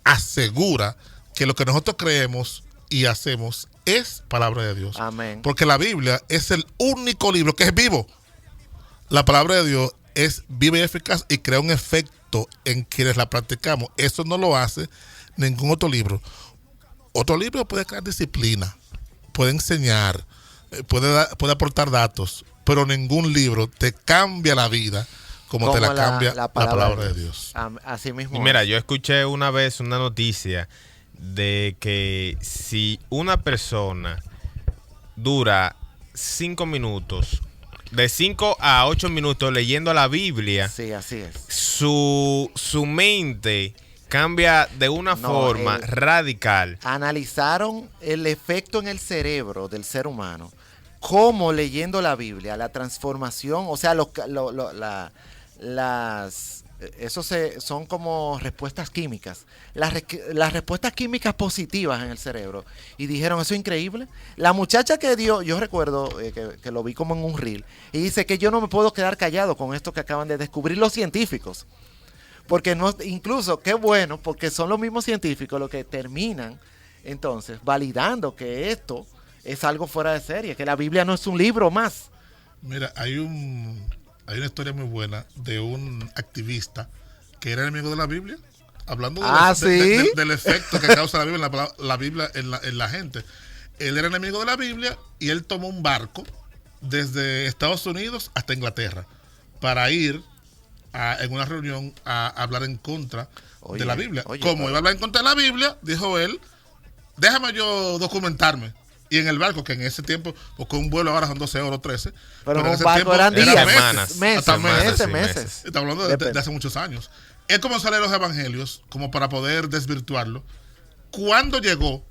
asegura que lo que nosotros creemos y hacemos es palabra de Dios. Amén. Porque la Biblia es el único libro que es vivo. La palabra de Dios es viva y eficaz y crea un efecto en quienes la practicamos. Eso no lo hace ningún otro libro. Otro libro puede crear disciplina, puede enseñar, puede aportar datos, pero ningún libro te cambia la vida como te la cambia la palabra de Dios. Así mismo. Y mira, es. yo escuché una vez una noticia de que si una persona dura 5 minutos, de 5 a 8 minutos leyendo la Biblia, Sí, así es. su mente cambia de una forma radical. Analizaron el efecto en el cerebro del ser humano, cómo leyendo la Biblia, la transformación, o sea, son como respuestas químicas, las respuestas químicas positivas en el cerebro. Y dijeron, eso es increíble. La muchacha que dio, yo recuerdo que lo vi como en un reel, y dice que yo no me puedo quedar callado con esto que acaban de descubrir los científicos. Porque no, incluso, qué bueno, porque son los mismos científicos los que terminan entonces validando que esto es algo fuera de serie, que la Biblia no es un libro más. Mira, hay una historia muy buena de un activista que era enemigo de la Biblia, hablando del efecto que causa la Biblia en la gente. Él era enemigo de la Biblia y él tomó un barco desde Estados Unidos hasta Inglaterra para ir en una reunión a hablar en contra de la Biblia. Como iba a hablar en contra de la Biblia, dijo él, déjame yo documentarme. Y en el barco, que en ese tiempo, porque un vuelo ahora son 12 euros, 13. Pero en en un ese barco tiempo eran días, meses. meses. Estamos hablando de hace muchos años. Él comenzó a leer los evangelios como para poder desvirtuarlo. Cuando llegó,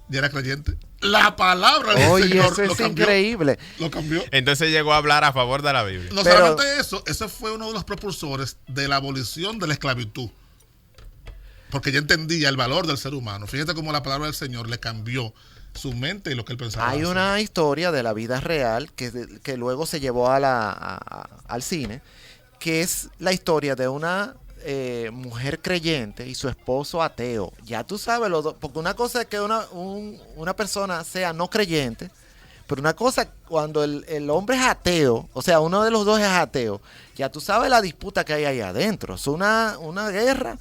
ya era creyente. La palabra del Señor eso es lo cambió. Increíble. Lo cambió. Entonces llegó a hablar a favor de la Biblia. No solamente eso, ese fue uno de los propulsores de la abolición de la esclavitud. Porque ya entendía el valor del ser humano. Fíjate cómo la palabra del Señor le cambió su mente y lo que él pensaba. Hay una historia de la vida real que luego se llevó al cine, que es la historia de una mujer creyente y su esposo ateo. Ya tú sabes, porque una cosa es que una persona sea no creyente, pero una cosa cuando el hombre es ateo, o sea, uno de los dos es ateo, ya tú sabes la disputa que hay ahí adentro. Es una guerra.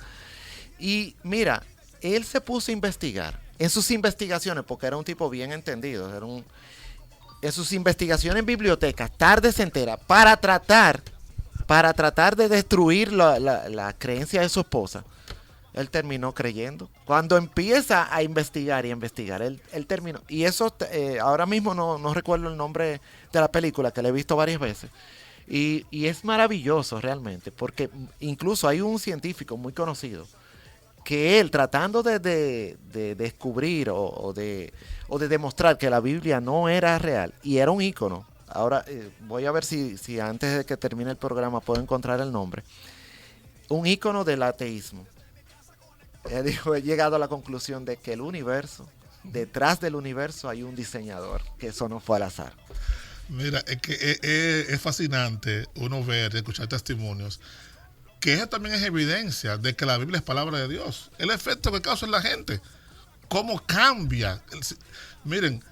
Y mira, él se puso a investigar. En sus investigaciones, porque era un tipo bien entendido, en sus investigaciones en bibliotecas, tardes enteras, para tratar de destruir la creencia de su esposa, él terminó creyendo. Cuando empieza a investigar él terminó. Y eso, ahora mismo no recuerdo el nombre de la película, que la he visto varias veces. Y es maravilloso realmente, porque incluso hay un científico muy conocido que él, tratando de descubrir o de demostrar que la Biblia no era real y era un ícono. Ahora voy a ver si antes de que termine el programa puedo encontrar el nombre. Un ícono del ateísmo. Él dijo, he llegado a la conclusión de que el universo, detrás del universo hay un diseñador, que eso no fue al azar. Mira, es que es fascinante uno ver y escuchar testimonios, que eso también es evidencia de que la Biblia es palabra de Dios. El efecto que causa en la gente, cómo cambia. Miren,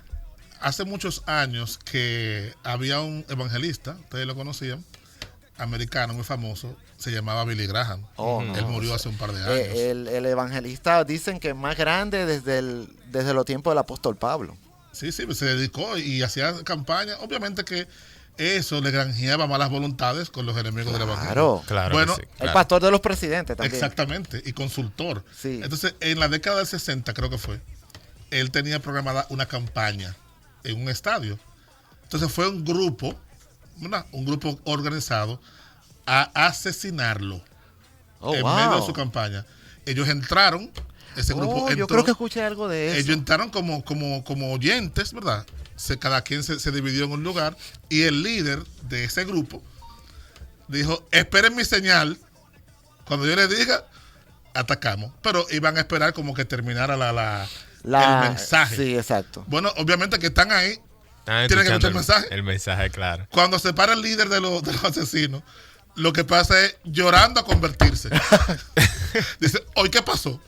hace muchos años que había un evangelista, ustedes lo conocían, americano muy famoso se llamaba Billy Graham. Oh, Él murió hace un par de años. El evangelista dicen que es más grande desde los tiempos del apóstol Pablo. Sí, se dedicó y hacía campaña. Obviamente que eso le granjeaba malas voluntades con los enemigos del evangelio. Claro. Bueno, que sí, El pastor de los presidentes también. exactamente, y consultor. Sí. Entonces, en la década del 60, creo que fue, él tenía programada una campaña en un estadio. Entonces fue un grupo, ¿verdad? Un grupo organizado a asesinarlo en medio de su campaña. Ellos entraron, ese grupo entró. Yo creo que escuché algo de eso. Ellos entraron como oyentes, ¿verdad? Cada quien se dividió en un lugar y el líder de ese grupo dijo, esperen mi señal, cuando yo les diga, atacamos. Pero iban a esperar como que terminara el mensaje. Sí, exacto. Bueno, obviamente que están ahí, Están tienen que escuchando escuchar el mensaje. El mensaje, claro. Cuando se para el líder de los asesinos, lo que pasa es llorando a convertirse. Dice, hoy ¿qué pasó?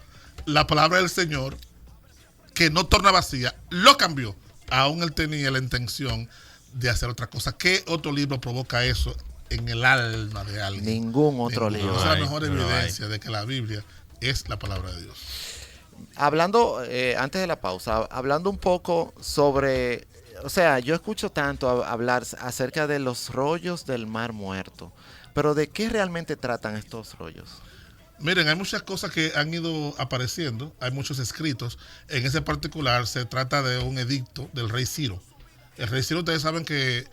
La palabra del Señor, que no torna vacía, lo cambió. Aún él tenía la intención de hacer otra cosa. ¿Qué otro libro provoca eso en el alma de alguien? Ningún otro libro. Esa es la hay, mejor no lo evidencia de que la Biblia es la palabra de Dios. Hablando, antes de la pausa, hablando un poco sobre, o sea, yo escucho tanto hablar acerca de los rollos del Mar Muerto, pero ¿de qué realmente tratan estos rollos? Miren, hay muchas cosas que han ido apareciendo, hay muchos escritos. En ese particular se trata de un edicto del rey Ciro. El rey Ciro, ustedes saben que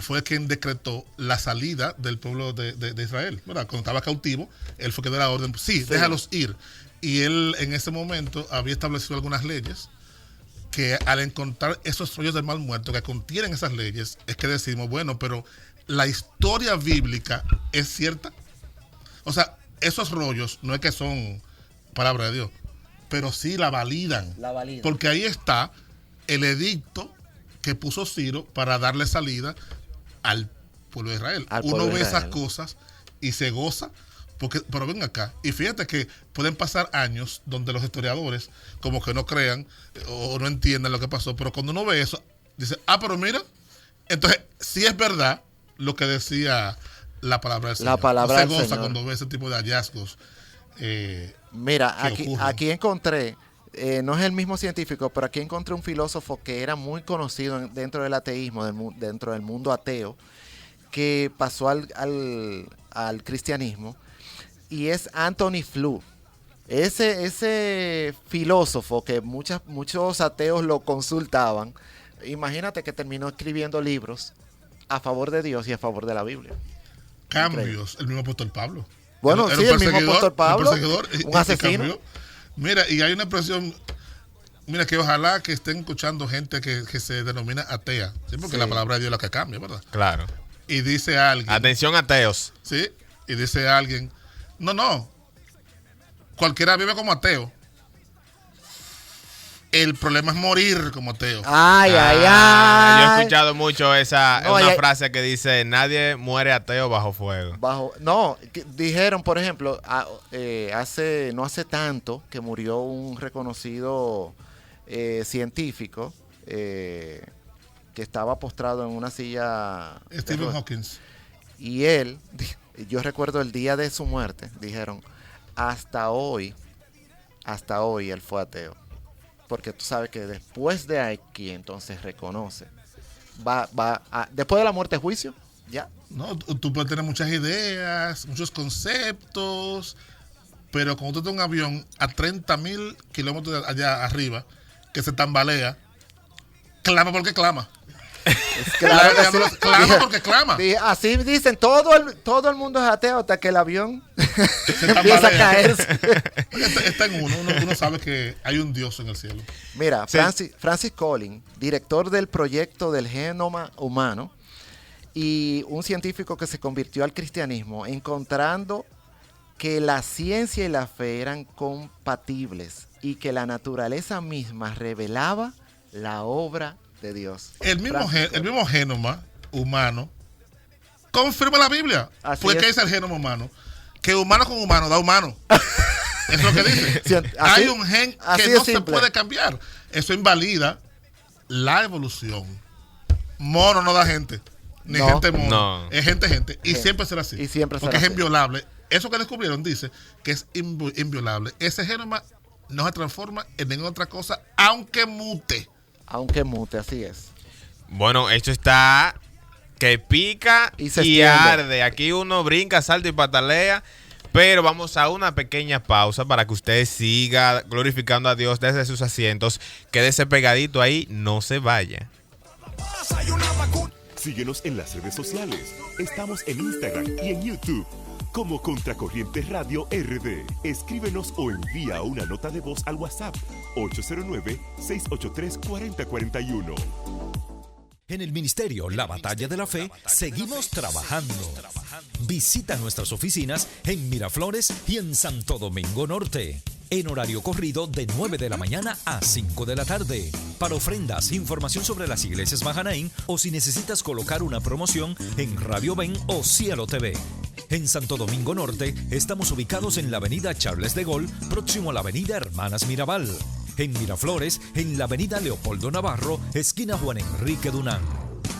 fue quien decretó la salida del pueblo de Israel, ¿verdad? Cuando estaba cautivo, él fue que dio la orden, sí, déjalos ir. Y él en ese momento había establecido algunas leyes que al encontrar esos rollos del Mar Muerto que contienen esas leyes, es que decimos, bueno, pero la historia bíblica es cierta. O sea, esos rollos no es que son palabra de Dios, pero sí la validan. Porque ahí está el edicto que puso Ciro para darle salida al pueblo de Israel. Uno ve esas cosas y se goza, pero ven acá. Y fíjate que pueden pasar años donde los historiadores como que no crean o no entiendan lo que pasó, pero cuando uno ve eso, dice, pero mira, entonces sí es verdad lo que decía la palabra del Señor. La palabra del Señor. Se goza Señor. cuando ve ese tipo de hallazgos. Mira, que aquí encontré, no es el mismo científico, pero aquí encontré un filósofo que era muy conocido dentro del ateísmo, dentro del mundo ateo, que pasó al cristianismo, y es Anthony Flew. Ese filósofo que muchos ateos lo consultaban, imagínate que terminó escribiendo libros a favor de Dios y a favor de la Biblia. Cambios, el mismo apóstol Pablo. Bueno, sí, el mismo apóstol Pablo, un asesino. Cambió. Mira, y hay una expresión, mira, que ojalá que estén escuchando gente que se denomina atea, ¿sí? Porque la palabra de Dios es la que cambia, ¿verdad? Claro. Y dice alguien... Atención, ateos. Sí, y dice alguien, no, cualquiera vive como ateo. El problema es morir como ateo. Ay. Yo he escuchado mucho esa No, una frase que dice, nadie muere ateo bajo fuego. Dijeron, por ejemplo, no hace tanto que murió un reconocido científico que estaba postrado en una silla. Stephen Hawking. Y él, yo recuerdo el día de su muerte, dijeron, hasta hoy él fue ateo. Porque tú sabes que después de aquí entonces reconoce. Después de la muerte, juicio, ya. No, tú puedes tener muchas ideas, muchos conceptos, pero cuando tú estás en un avión a 30,000 kilómetros allá arriba, que se tambalea, clama porque clama. Claro que sí. Clama porque clama. Así dicen, todo el mundo es ateo hasta que el avión empieza a caerse. Está en uno sabe que hay un Dios en el cielo. Mira, Francis Collins, director del proyecto del genoma humano y un científico que se convirtió al cristianismo, encontrando que la ciencia y la fe eran compatibles y que la naturaleza misma revelaba la obra de Dios. El mismo genoma humano confirma la Biblia. ¿Qué dice el genoma humano? Que humano con humano da humano. Es lo que dice. Sí, hay un gen que no se simple. puede cambiar. Eso invalida la evolución. Mono no da gente. ni No. gente mono. No. Es gente. Y siempre será así. Y siempre porque será es así. inviolable. Eso que descubrieron dice que es inviolable. Ese genoma no se transforma en ninguna otra cosa, aunque mute. Aunque mute, así es. Bueno, esto está que pica Y y, se extiende. arde. Aquí uno brinca, salta y patalea. Pero vamos a una pequeña pausa para que usted siga glorificando a Dios desde sus asientos. Quédese pegadito ahí, no se vaya. Síguenos en las redes sociales. Estamos en Instagram y en YouTube como Contracorriente Radio RD. Escríbenos o envía una nota de voz al WhatsApp 809-683-4041. En el Ministerio La Batalla de la Fe seguimos trabajando. Visita nuestras oficinas en Miraflores y en Santo Domingo Norte, en horario corrido de 9 de la mañana a 5 de la tarde. Para ofrendas, información sobre las iglesias Mahanaim o si necesitas colocar una promoción en Radio Ven o Cielo TV. En Santo Domingo Norte estamos ubicados en la avenida Charles de Gaulle, próximo a la avenida Hermanas Mirabal. En Miraflores, en la avenida Leopoldo Navarro, esquina Juan Enrique Dunán.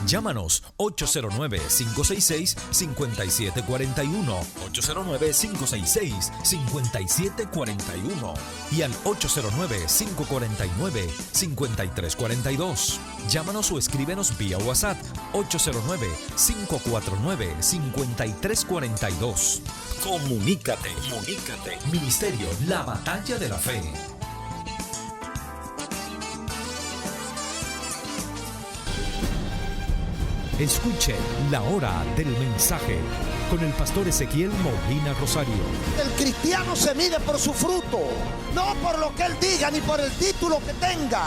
Llámanos 809-566-5741, 809-566-5741 y al 809-549-5342. Llámanos o escríbenos vía WhatsApp 809-549-5342. Comunícate. Ministerio La Batalla de la Fe. Escuche La Hora del Mensaje con el pastor Ezequiel Molina Rosario. El cristiano se mide por su fruto, no por lo que él diga ni por el título que tenga.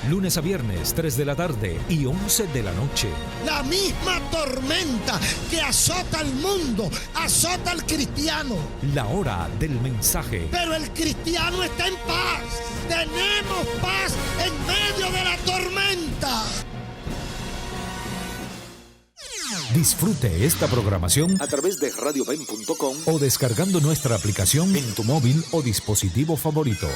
Lunes a viernes, 3 de la tarde y 11 de la noche. La misma tormenta que azota al mundo, azota al cristiano. La Hora del Mensaje. Pero el cristiano está en paz. Tenemos paz en medio de la tormenta. Disfrute esta programación A través de radioven.com o descargando nuestra aplicación en tu móvil o dispositivo favorito.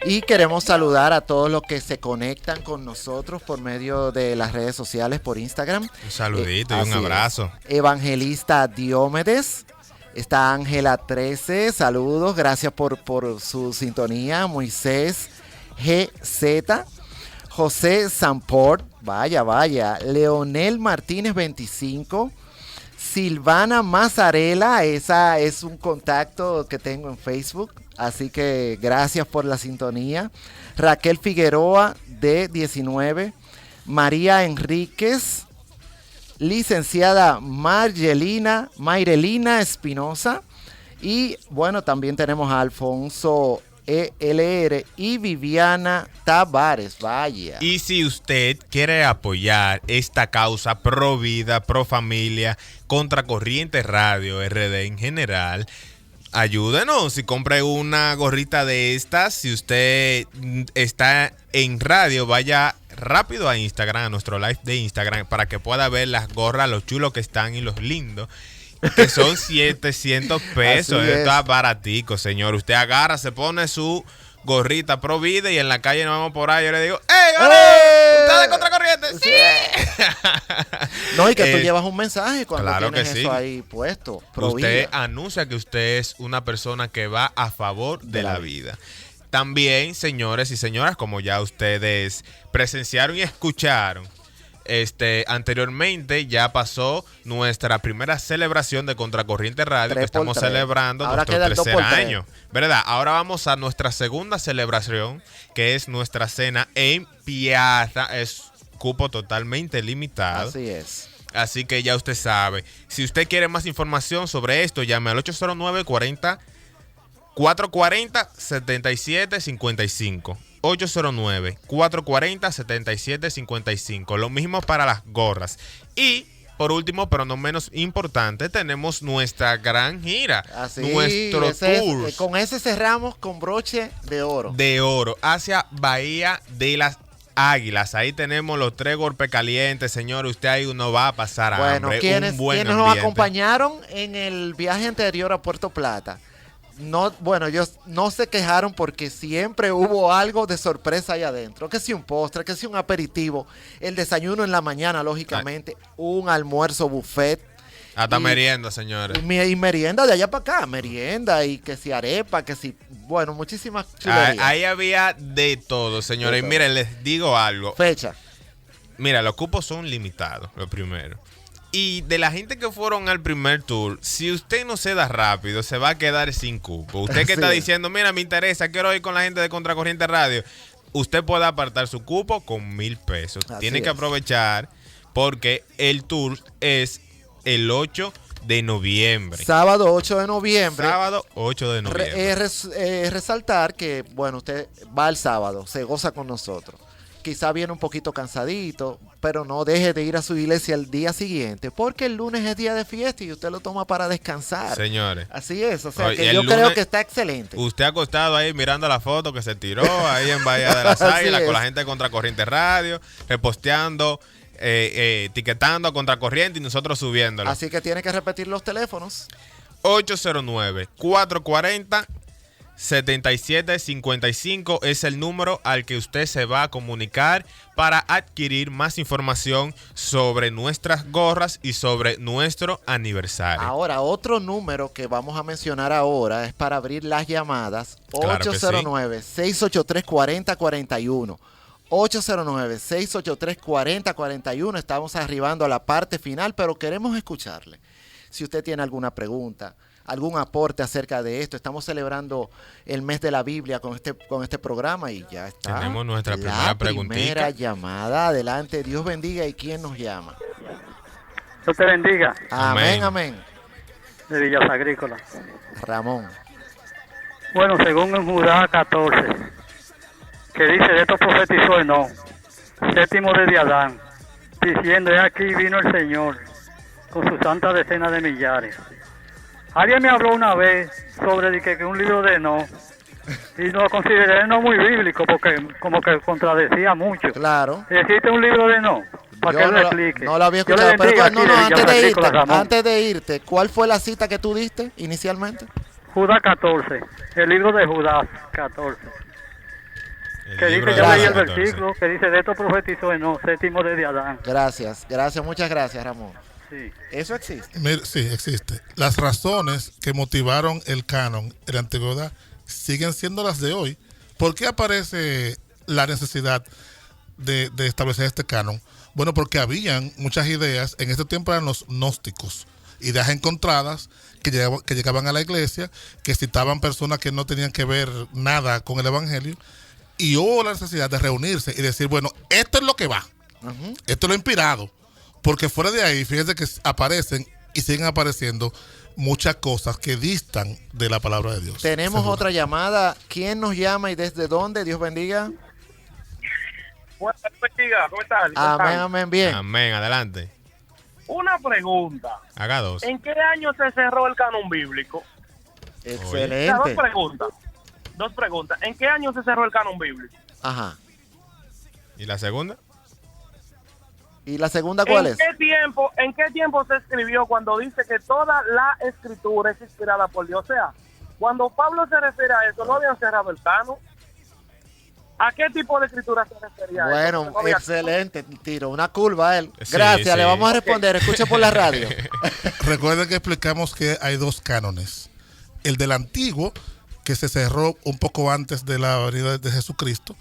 Y queremos saludar a todos los que se conectan con nosotros por medio de las redes sociales, por Instagram. Un saludito y Así un abrazo. es. Evangelista Diomedes. Está Ángela 13, saludos, gracias por su sintonía. Moisés GZ, José Samport, vaya. Leonel Martínez 25, Silvana Mazarela, esa es un contacto que tengo en Facebook, así que gracias por la sintonía. Raquel Figueroa de 19, María Enríquez, licenciada Mayrelina Espinosa, y bueno, también tenemos a Alfonso ELR y Viviana Tavares, vaya. Y si usted quiere apoyar esta causa pro vida, pro familia, Contracorriente Radio RD en general, ayúdenos y compre una gorrita de estas. Si usted está en radio, vaya rápido a Instagram, a nuestro live de Instagram, para que pueda ver las gorras, los chulos que están y los lindos, que son 700 pesos. Así es. Está baratico, señor. Usted agarra, se pone su gorrita pro vida y en la calle nos vamos por ahí. Yo le digo, ¡Ey, hola! ¿Está de Contracorriente? ¡Sí! No, y que tú llevas un mensaje cuando claro tienes que sí. eso ahí puesto. Pro Usted vida. anuncia que usted es una persona que va a favor de la vida. También, señores y señoras, como ya ustedes presenciaron y escucharon, anteriormente ya pasó nuestra primera celebración de Contracorriente Radio, que 3x3. estamos celebrando Ahora nuestro queda el tercer 2x3. año, ¿verdad? Ahora vamos a nuestra segunda celebración, que es nuestra cena en Piazza. Es cupo totalmente limitado. Así es. Así que ya usted sabe. Si usted quiere más información sobre esto, llame al 809-440-7755. 809-440-7755. Lo mismo para las gorras. Y, por último, pero no menos importante, tenemos nuestra gran gira. Así, nuestro tour con ese cerramos con broche de oro. de oro hacia Bahía de las Águilas. Ahí tenemos los 3 golpes calientes, señor. Usted ahí no va a pasar Bueno, hambre. quienes Un buen nos ambiente. acompañaron en el viaje anterior a Puerto Plata, No, bueno, ellos no se quejaron porque siempre hubo algo de sorpresa ahí adentro. Que si un postre, que si un aperitivo, el desayuno en la mañana, lógicamente, un almuerzo buffet. Hasta merienda, señores. Y merienda de allá para acá, merienda y que si arepa, que si, bueno, muchísimas chulerías. Ahí había de todo, señores. Y miren, les digo algo. Fecha. Mira, los cupos son limitados, lo primero. Y de la gente que fueron al primer tour, si usted no se da rápido, se va a quedar sin cupo. Usted que está diciendo, mira, me interesa, quiero ir con la gente de Contracorriente Radio, usted puede apartar su cupo con 1,000 pesos. Tiene que aprovechar porque el tour es el 8 de noviembre. Sábado 8 de noviembre. Sábado 8 de noviembre. Resaltar que, bueno, usted va el sábado, se goza con nosotros. Quizá viene un poquito cansadito, pero no deje de ir a su iglesia el día siguiente, porque el lunes es día de fiesta y usted lo toma para descansar. Señores. Así es, o sea, Oye, que yo creo que está excelente. Usted acostado ahí mirando la foto que se tiró ahí en Bahía de las Águilas con la gente de Contracorriente Radio, reposteando, etiquetando a Contracorriente y nosotros subiéndolo. Así que tiene que repetir los teléfonos. 809-440-7755 es el número al que usted se va a comunicar para adquirir más información sobre nuestras gorras y sobre nuestro aniversario. Ahora, otro número que vamos a mencionar ahora es para abrir las llamadas. Claro que sí. 809-683-4041. 809-683-4041. Estamos arribando a la parte final, pero queremos escucharle. Si usted tiene alguna pregunta, algún aporte acerca de esto. Estamos celebrando el mes de la Biblia con este programa y ya está. Tenemos nuestra primera preguntita. Primera llamada. Adelante. Dios bendiga. ¿Y quién nos llama? Dios te bendiga. Amén, amén. De Villas Agrícolas. Ramón. Bueno, según en Judá 14, que dice, de esto profetizó Enoc, séptimo de Adán, diciendo, he aquí vino el Señor con su santa decena de millares. Alguien me habló una vez sobre que un libro de Enoc, y lo consideré no muy bíblico porque como que contradecía mucho. Claro. ¿Existe un libro de Enoc? Para que lo explique. No lo había escuchado, pero antes de irte, ¿cuál fue la cita que tú diste inicialmente? Judá 14, el libro de Judá 14. Que dice, yo leí el versículo que dice, de esto profetizó Enoc, séptimo de Adán. Gracias, muchas gracias, Ramón. Sí. ¿Eso existe? Sí, existe. Las razones que motivaron el canon en la antigüedad siguen siendo las de hoy. ¿Por qué aparece la necesidad de establecer este canon? Bueno, porque habían muchas ideas, en este tiempo eran los gnósticos, ideas encontradas que llegaban a la iglesia, que citaban personas que no tenían que ver nada con el evangelio, y hubo la necesidad de reunirse y decir, bueno, esto es lo que va, esto es lo inspirado. Porque fuera de ahí, fíjense que aparecen y siguen apareciendo muchas cosas que distan de la palabra de Dios. Tenemos otra llamada. ¿Quién nos llama y desde dónde? Dios bendiga. Bueno, Dios bendiga. ¿Cómo estás? Amén, amén, bien. Amén, adelante. Una pregunta. Haga dos. ¿En qué año se cerró el canon bíblico? Excelente. Dos preguntas. ¿En qué año se cerró el canon bíblico? Ajá. ¿Y la segunda? ¿Y la segunda cuál es? ¿En qué tiempo se escribió cuando dice que toda la escritura es inspirada por Dios? O sea, cuando Pablo se refiere a eso, ¿no habían cerrado el canon? ¿A qué tipo de escritura se refería? Bueno, excelente, tiro una curva a él. Gracias, le vamos a responder. Escuche por la radio. Recuerden que explicamos que hay dos cánones. El del antiguo, que se cerró un poco antes de la venida de Jesucristo,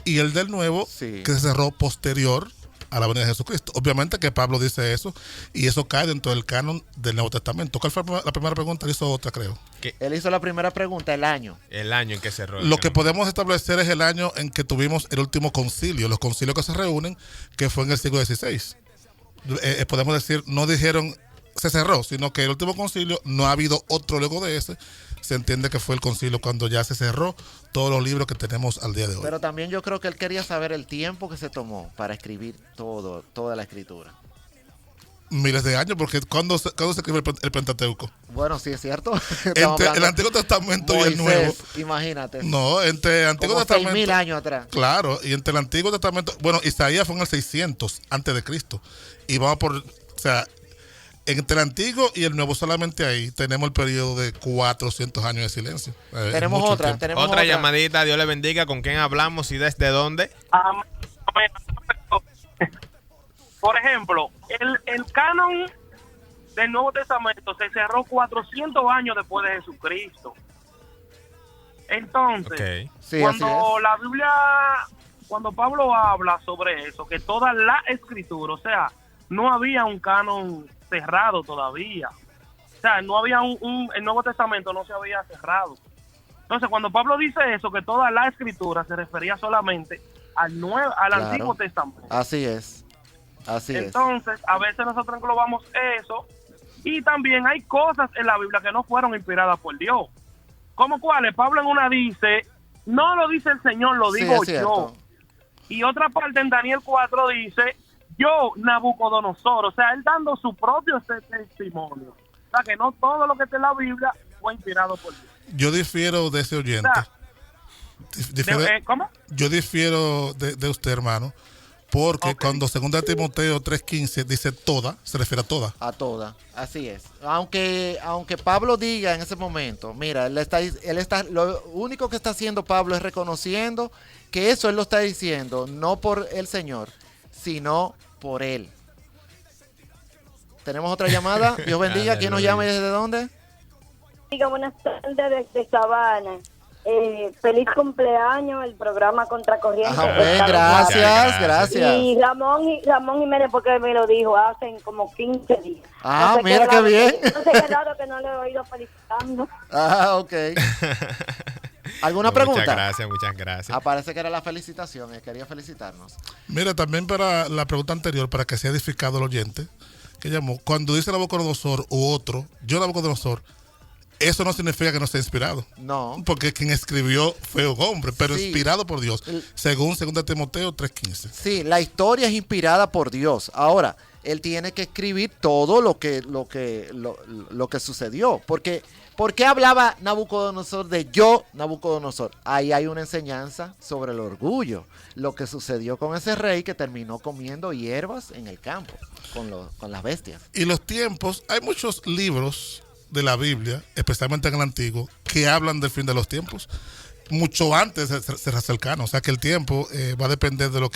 y el del nuevo, que se cerró posterior a la venida de Jesucristo. Obviamente que Pablo dice eso, y eso cae dentro del canon del Nuevo Testamento. ¿Cuál fue la primera pregunta? Él hizo otra, creo. Él hizo la primera pregunta, el año. El año en que cerró. Lo que podemos establecer es el año en que tuvimos el último concilio, los concilios que se reúnen, que fue en el siglo XVI. Podemos decir, no dijeron se cerró, sino que el último concilio, no ha habido otro luego de ese. Se entiende que fue el concilio cuando ya se cerró todos los libros que tenemos al día de hoy. Pero también yo creo que él quería saber el tiempo que se tomó para escribir toda la escritura. Miles de años, porque ¿cuándo se escribe el Pentateuco? Bueno, sí es cierto. Entre el Antiguo Testamento y el Nuevo. Imagínate. No, entre el Antiguo Testamento. 6,000 años atrás. Claro, y entre el Antiguo Testamento. Bueno, Isaías fue en el 600 antes de Cristo. Y vamos por. O sea, Entre el Antiguo y el Nuevo, solamente ahí tenemos el periodo de 400 años de silencio. Tenemos otra, otra llamadita. Dios le bendiga. ¿Con quién hablamos y desde dónde? Por ejemplo, el canon del Nuevo Testamento se cerró 400 años después de Jesucristo. Entonces, sí, cuando la Biblia, cuando Pablo habla sobre eso, que toda la escritura, o sea, no había un canon cerrado todavía. O sea, no había el Nuevo Testamento no se había cerrado. Entonces, cuando Pablo dice eso, que toda la escritura se refería solamente al Antiguo Testamento. Así es. Entonces, a veces nosotros englobamos eso, y también hay cosas en la Biblia que no fueron inspiradas por Dios. ¿Cómo cuáles? Pablo en una dice, no lo dice el Señor, lo digo yo. Y otra parte en Daniel 4 dice, yo, Nabucodonosor, o sea, él dando su propio testimonio. O sea, que no todo lo que está en la Biblia fue inspirado por Dios. Yo difiero de ese oyente. O sea, ¿cómo? Yo difiero de usted, hermano, porque cuando 2 Timoteo 3:15 dice toda, se refiere a toda. A toda, así es. Aunque Pablo diga en ese momento, mira, él está, lo único que está haciendo Pablo es reconociendo que eso él lo está diciendo, no por el Señor, sino por él. Tenemos otra llamada. Dios bendiga. ¿Quién nos llama y desde dónde? Buenas tardes desde Sabana. Feliz cumpleaños, el programa Contracorriente. Gracias. Y Ramón Jiménez, porque me lo dijo hace como 15 días. Mira qué bien. No sé qué raro que no le he oído felicitando. Ok. ¿Alguna pregunta? Muchas gracias. Parece que era la felicitación, quería felicitarnos. Mira, también para la pregunta anterior, para que sea edificado el oyente, que llamó, cuando dice Nabucodonosor u otro, yo Nabucodonosor, eso no significa que no esté inspirado. No. Porque quien escribió fue un hombre, pero inspirado por Dios, según 2 Timoteo 3:15. Sí, la historia es inspirada por Dios. Ahora, él tiene que escribir todo lo que sucedió. Porque, ¿por qué hablaba Nabucodonosor de yo, Nabucodonosor? Ahí hay una enseñanza sobre el orgullo. Lo que sucedió con ese rey que terminó comiendo hierbas en el campo con las bestias. Y los tiempos, hay muchos libros de la Biblia, especialmente en el Antiguo, que hablan del fin de los tiempos. Mucho antes se acercaron. O sea que el tiempo va a depender de lo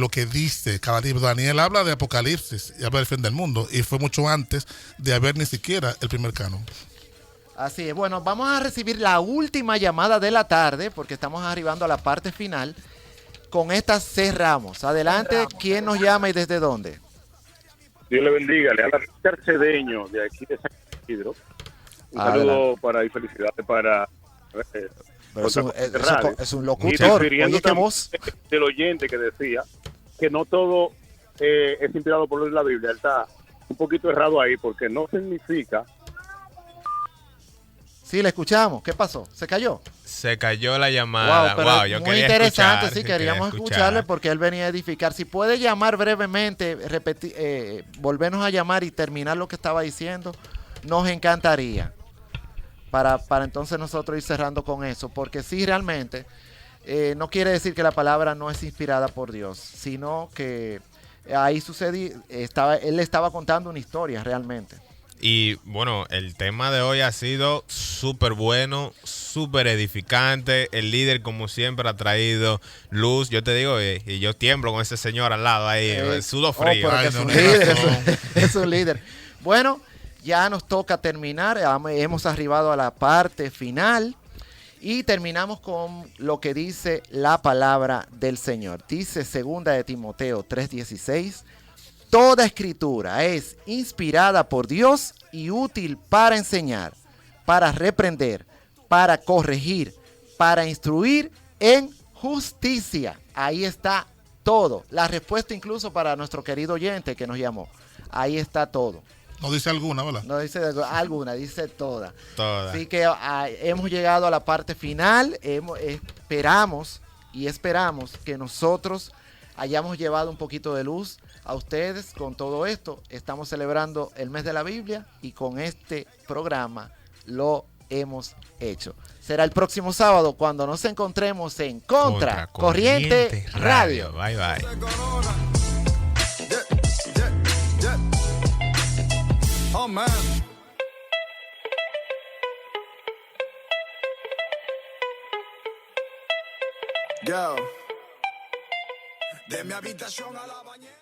que dice cada libro. Daniel habla de Apocalipsis y habla del fin del mundo, y fue mucho antes de haber ni siquiera el primer canon. Así es. Bueno, vamos a recibir la última llamada de la tarde porque estamos arribando a la parte final. Con esta cerramos. Adelante, ¿quién nos llama y desde dónde? Dios le bendiga. Le habla Richard Cedeño de aquí de San Isidro. Un saludo y felicidades para es un locutor. Oye, qué voz. Del oyente que decía que no todo es inspirado por la Biblia. Él está un poquito errado ahí, porque no significa. Sí, le escuchamos. ¿Qué pasó? ¿Se cayó? Se cayó la llamada. Yo muy interesante, sí, queríamos escucharle porque él venía a edificar. Si puede llamar brevemente, volvernos a llamar y terminar lo que estaba diciendo, nos encantaría. Para entonces nosotros ir cerrando con eso, porque sí, realmente no quiere decir que la palabra no es inspirada por Dios, sino que ahí él estaba contando una historia realmente. Y bueno, el tema de hoy ha sido súper bueno, súper edificante. El líder, como siempre, ha traído luz. Yo te digo, y yo tiemblo con ese señor al lado ahí, sudo frío. Es un líder. Bueno, ya nos toca terminar. Hemos arribado a la parte final y terminamos con lo que dice la palabra del Señor. Dice 2 Timoteo 3:16. Toda escritura es inspirada por Dios y útil para enseñar, para reprender, para corregir, para instruir en justicia. Ahí está todo. La respuesta incluso para nuestro querido oyente que nos llamó. Ahí está todo. No dice alguna, ¿verdad? No dice alguna, dice toda. Así que hemos llegado a la parte final. Esperamos que nosotros hayamos llevado un poquito de luz a ustedes con todo esto. Estamos celebrando el mes de la Biblia y con este programa lo hemos hecho. Será el próximo sábado cuando nos encontremos en Contracorriente Radio. Bye bye. man. Yo. De mi habitación a la bañera.